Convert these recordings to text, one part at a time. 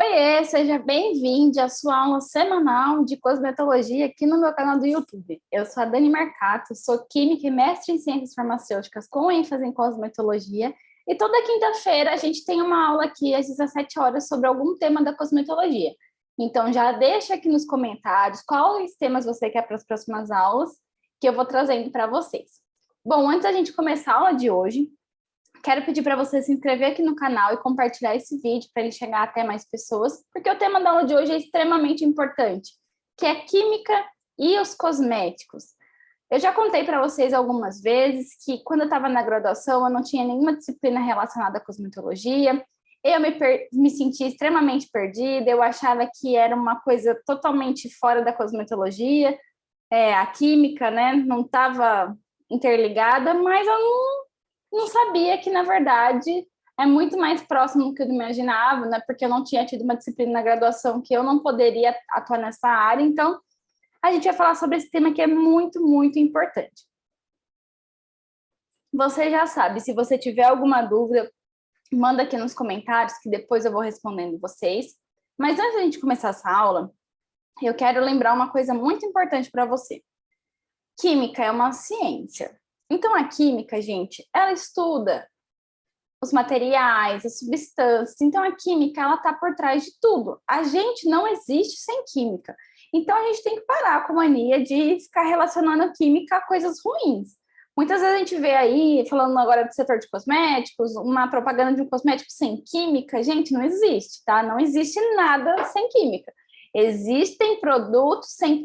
Oiê, seja bem-vindo à sua aula semanal de cosmetologia aqui no meu canal do YouTube. Eu sou a Dani Marcato, sou química e mestre em ciências farmacêuticas com ênfase em cosmetologia. E toda quinta-feira a gente tem uma aula aqui às 17 horas sobre algum tema da cosmetologia. Então já deixa aqui nos comentários quais temas você quer para as próximas aulas que eu vou trazendo para vocês. Bom, antes da gente começar a aula de hoje, quero pedir para você se inscrever aqui no canal e compartilhar esse vídeo para ele chegar até mais pessoas, porque o tema da aula de hoje é extremamente importante, que é química e os cosméticos. Eu já contei para vocês algumas vezes que quando eu estava na graduação eu não tinha nenhuma disciplina relacionada à cosmetologia, eu me sentia extremamente perdida, eu achava que era uma coisa totalmente fora da cosmetologia, a química, né, não estava interligada, mas eu não sabia que, na verdade, é muito mais próximo do que eu imaginava, né? Porque eu não tinha tido uma disciplina na graduação que eu não poderia atuar nessa área. Então, a gente vai falar sobre esse tema que é muito, muito importante. Você já sabe, se você tiver alguma dúvida, manda aqui nos comentários que depois eu vou respondendo vocês. Mas antes da gente começar essa aula, eu quero lembrar uma coisa muito importante para você. Química é uma ciência. Então, a química, gente, ela estuda os materiais, as substâncias. Então, a química, ela está por trás de tudo. A gente não existe sem química. Então, a gente tem que parar com a mania de ficar relacionando a química a coisas ruins. Muitas vezes a gente vê aí, falando agora do setor de cosméticos, uma propaganda de um cosmético sem química. Gente, não existe, tá? Não existe nada sem química. Existem produtos sem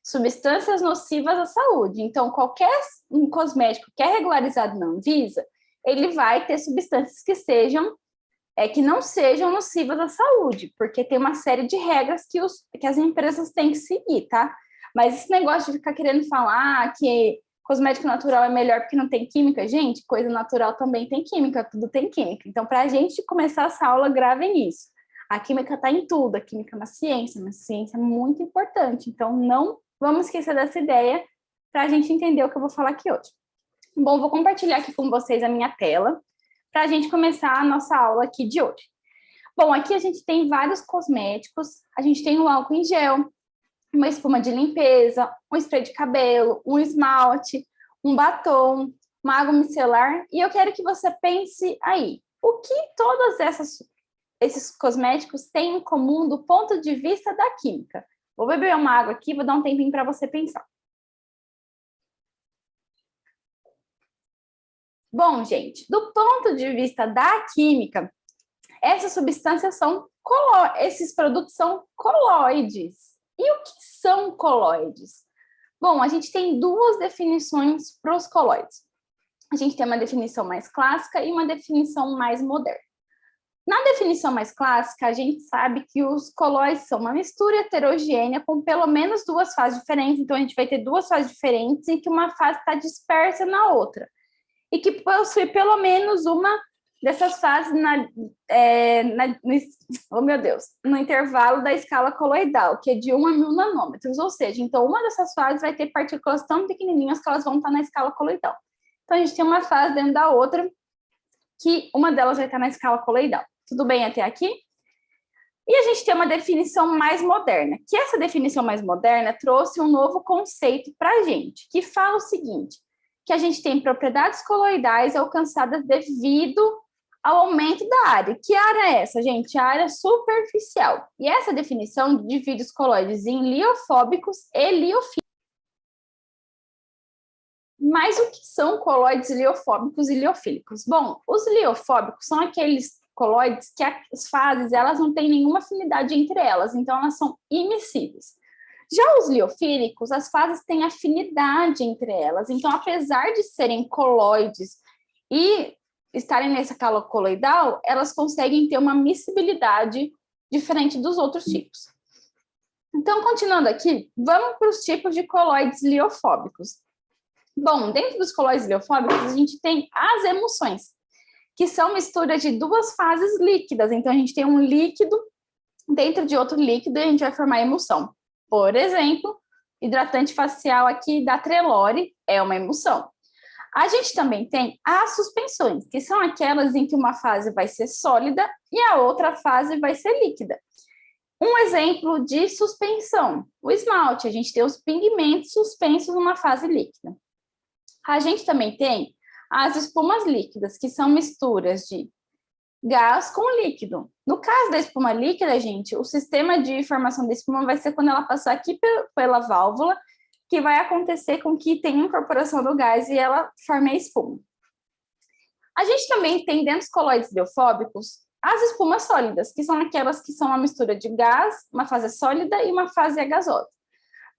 substâncias nocivas à saúde. Então, qualquer um cosmético que é regularizado na Anvisa, ele vai ter substâncias que não sejam nocivas à saúde, porque tem uma série de regras que as empresas têm que seguir, tá? Mas esse negócio de ficar querendo falar que cosmético natural é melhor porque não tem química, gente, coisa natural também tem química, tudo tem química. Então, para a gente começar essa aula, gravem isso. A química está em tudo, a química é uma ciência muito importante. Então, não vamos esquecer dessa ideia para a gente entender o que eu vou falar aqui hoje. Bom, vou compartilhar aqui com vocês a minha tela para a gente começar a nossa aula aqui de hoje. Bom, aqui a gente tem vários cosméticos, a gente tem o álcool em gel, uma espuma de limpeza, um spray de cabelo, um esmalte, um batom, uma água micelar, e eu quero que você pense aí, o que todos esses cosméticos têm em comum do ponto de vista da química? Vou beber uma água aqui, vou dar um tempinho para você pensar. Bom, gente, do ponto de vista da química, essas substâncias esses produtos são colóides. E o que são colóides? Bom, a gente tem duas definições para os colóides. A gente tem uma definição mais clássica e uma definição mais moderna. Na definição mais clássica, a gente sabe que os colóides são uma mistura heterogênea com pelo menos duas fases diferentes. Então, a gente vai ter duas fases diferentes em que uma fase está dispersa na outra. E que possui pelo menos uma dessas fases no intervalo da escala coloidal, que é de 1 a 1000 nanômetros. Ou seja, então, uma dessas fases vai ter partículas tão pequenininhas que elas vão estar na escala coloidal. Então, a gente tem uma fase dentro da outra, que uma delas vai estar na escala coloidal. Tudo bem até aqui? E a gente tem uma definição mais moderna, que essa definição mais moderna trouxe um novo conceito para a gente, que fala o seguinte, que a gente tem propriedades coloidais alcançadas devido ao aumento da área. Que área é essa, gente? A área superficial. E essa definição divide os colóides em liofóbicos e liofílicos. Mas o que são colóides liofóbicos e liofílicos? Bom, os liofóbicos são aqueles colóides que as fases elas não têm nenhuma afinidade entre elas, então elas são immiscíveis. Já os liofílicos, as fases têm afinidade entre elas, então apesar de serem colóides e estarem nessa escala coloidal, elas conseguem ter uma miscibilidade diferente dos outros tipos. Então, continuando aqui, vamos para os tipos de colóides liofóbicos. Bom, dentro dos colóides liofóbicos, a gente tem as emulsões, que são misturas de duas fases líquidas. Então, a gente tem um líquido dentro de outro líquido e a gente vai formar emulsão. Por exemplo, hidratante facial aqui da Trelore é uma emulsão. A gente também tem as suspensões, que são aquelas em que uma fase vai ser sólida e a outra fase vai ser líquida. Um exemplo de suspensão, o esmalte, a gente tem os pigmentos suspensos numa fase líquida. A gente também tem as espumas líquidas, que são misturas de gás com líquido. No caso da espuma líquida, gente, o sistema de formação da espuma vai ser quando ela passar aqui pela válvula, que vai acontecer com que tenha incorporação do gás e ela forme a espuma. A gente também tem dentro dos coloides biofóbicos as espumas sólidas, que são aquelas que são uma mistura de gás, uma fase sólida e uma fase gasosa.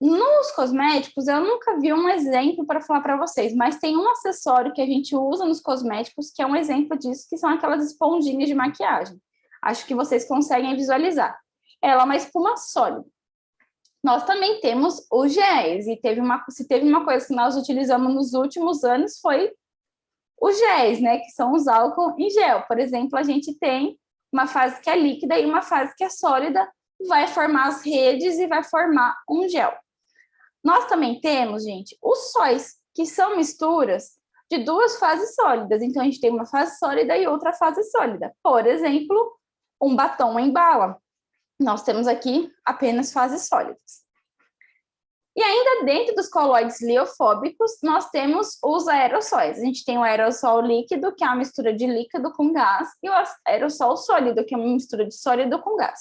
Nos cosméticos, eu nunca vi um exemplo para falar para vocês, mas tem um acessório que a gente usa nos cosméticos que é um exemplo disso, que são aquelas esponjinhas de maquiagem. Acho que vocês conseguem visualizar. Ela é uma espuma sólida. Nós também temos os géis, e se teve uma coisa que nós utilizamos nos últimos anos foi os géis, né, que são os álcool em gel. Por exemplo, a gente tem uma fase que é líquida e uma fase que é sólida, vai formar as redes e vai formar um gel. Nós também temos, gente, os sóis, que são misturas de duas fases sólidas. Então, a gente tem uma fase sólida e outra fase sólida. Por exemplo, um batom em bala. Nós temos aqui apenas fases sólidas. E ainda dentro dos coloides liofóbicos, nós temos os aerossóis. A gente tem o aerossol líquido, que é uma mistura de líquido com gás, e o aerossol sólido, que é uma mistura de sólido com gás.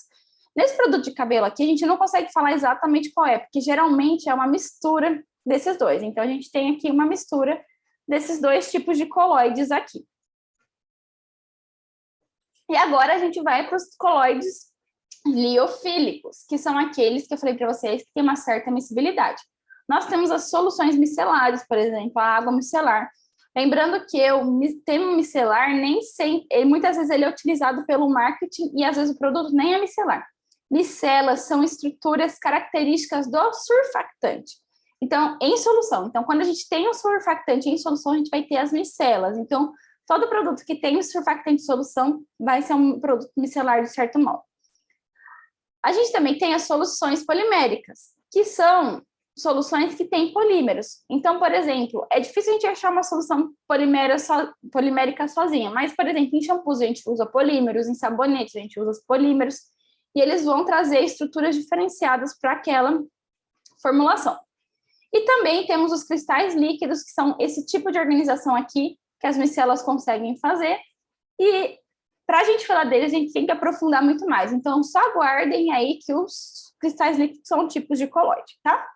Nesse produto de cabelo aqui, a gente não consegue falar exatamente qual é, porque geralmente é uma mistura desses dois. Então, a gente tem aqui uma mistura desses dois tipos de coloides aqui. E agora a gente vai para os coloides liofílicos, que são aqueles que eu falei para vocês que têm uma certa miscibilidade. Nós temos as soluções micelares, por exemplo, a água micelar. Lembrando que o termo micelar nem sempre, muitas vezes ele é utilizado pelo marketing e às vezes o produto nem é micelar. Micelas são estruturas características do surfactante. Então, em solução. Então, quando a gente tem o surfactante em solução, a gente vai ter as micelas. Então, todo produto que tem o surfactante em solução vai ser um produto micelar de certo modo. A gente também tem as soluções poliméricas, que são soluções que têm polímeros. Então, por exemplo, é difícil a gente achar uma solução polimérica sozinha, mas, por exemplo, em shampoos a gente usa polímeros, em sabonetes a gente usa os polímeros, e eles vão trazer estruturas diferenciadas para aquela formulação. E também temos os cristais líquidos, que são esse tipo de organização aqui, que as micelas conseguem fazer, e para a gente falar deles, a gente tem que aprofundar muito mais. Então, só aguardem aí que os cristais líquidos são tipos de coloide, tá?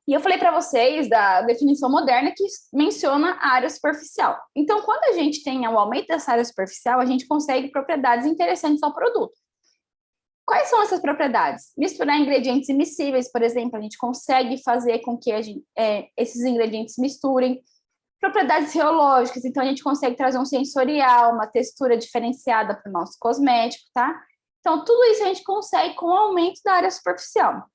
E eu falei para vocês da definição moderna que menciona a área superficial. Então, quando a gente tem o aumento dessa área superficial, a gente consegue propriedades interessantes ao produto. Quais são essas propriedades? Misturar ingredientes immiscíveis, por exemplo, a gente consegue fazer com que esses ingredientes misturem. Propriedades reológicas, então a gente consegue trazer um sensorial, uma textura diferenciada para o nosso cosmético, tá? Então, tudo isso a gente consegue com o aumento da área superficial.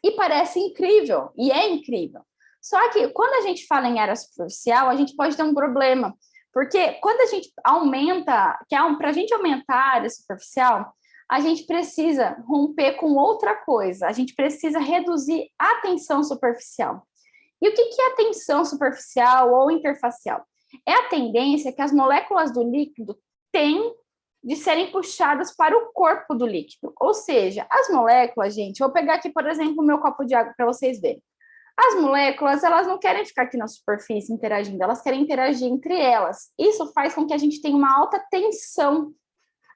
E parece incrível, e é incrível. Só que quando a gente fala em área superficial, a gente pode ter um problema, porque quando a gente aumenta, para a gente aumentar a área superficial, a gente precisa romper com outra coisa, a gente precisa reduzir a tensão superficial. E o que é a tensão superficial ou interfacial? É a tendência que as moléculas do líquido têm de serem puxadas para o corpo do líquido. Ou seja, as moléculas, gente, vou pegar aqui, por exemplo, o meu copo de água para vocês verem. As moléculas, elas não querem ficar aqui na superfície interagindo, elas querem interagir entre elas. Isso faz com que a gente tenha uma alta tensão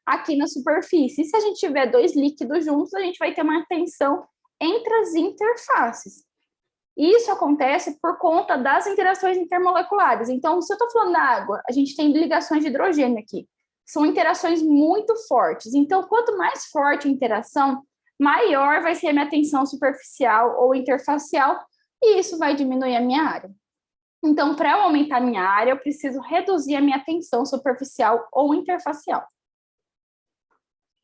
aqui na superfície. E se a gente tiver dois líquidos juntos, a gente vai ter uma tensão entre as interfaces. Isso acontece por conta das interações intermoleculares. Então, se eu estou falando da água, a gente tem ligações de hidrogênio aqui. São interações muito fortes. Então, quanto mais forte a interação, maior vai ser a minha tensão superficial ou interfacial, e isso vai diminuir a minha área. Então, para eu aumentar a minha área, eu preciso reduzir a minha tensão superficial ou interfacial.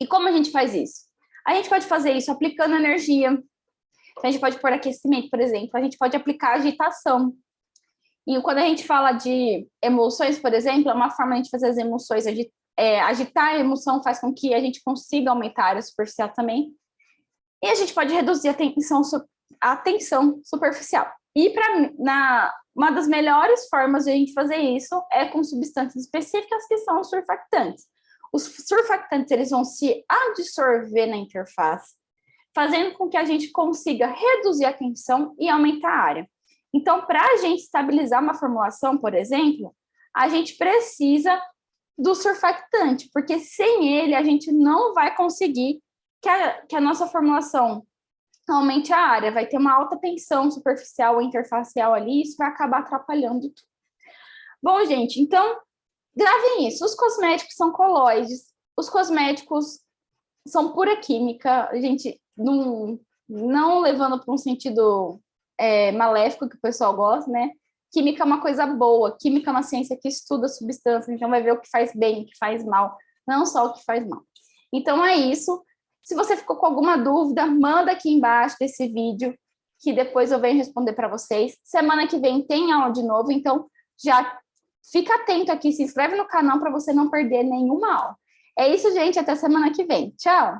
E como a gente faz isso? A gente pode fazer isso aplicando energia. A gente pode pôr aquecimento, por exemplo, a gente pode aplicar agitação. E quando a gente fala de emulsões, por exemplo, é uma forma de a gente fazer as emulsões. Agitar a emulsão faz com que a gente consiga aumentar a área superficial também. E a gente pode reduzir a tensão superficial. E uma das melhores formas de a gente fazer isso é com substâncias específicas que são os surfactantes. Os surfactantes, eles vão se adsorver na interface, fazendo com que a gente consiga reduzir a tensão e aumentar a área. Então, para a gente estabilizar uma formulação, por exemplo, a gente precisa do surfactante, porque sem ele a gente não vai conseguir que a nossa formulação aumente a área, vai ter uma alta tensão superficial ou interfacial ali, isso vai acabar atrapalhando tudo. Bom, gente, então, gravem isso. Os cosméticos são colóides, os cosméticos são pura química, a gente não levando para um sentido maléfico que o pessoal gosta, né? Química é uma coisa boa, química é uma ciência que estuda substâncias, então vai ver o que faz bem, o que faz mal, não só o que faz mal. Então é isso. Se você ficou com alguma dúvida, manda aqui embaixo desse vídeo, que depois eu venho responder para vocês. Semana que vem tem aula de novo, então já fica atento aqui, se inscreve no canal para você não perder nenhuma aula. É isso, gente, até semana que vem. Tchau!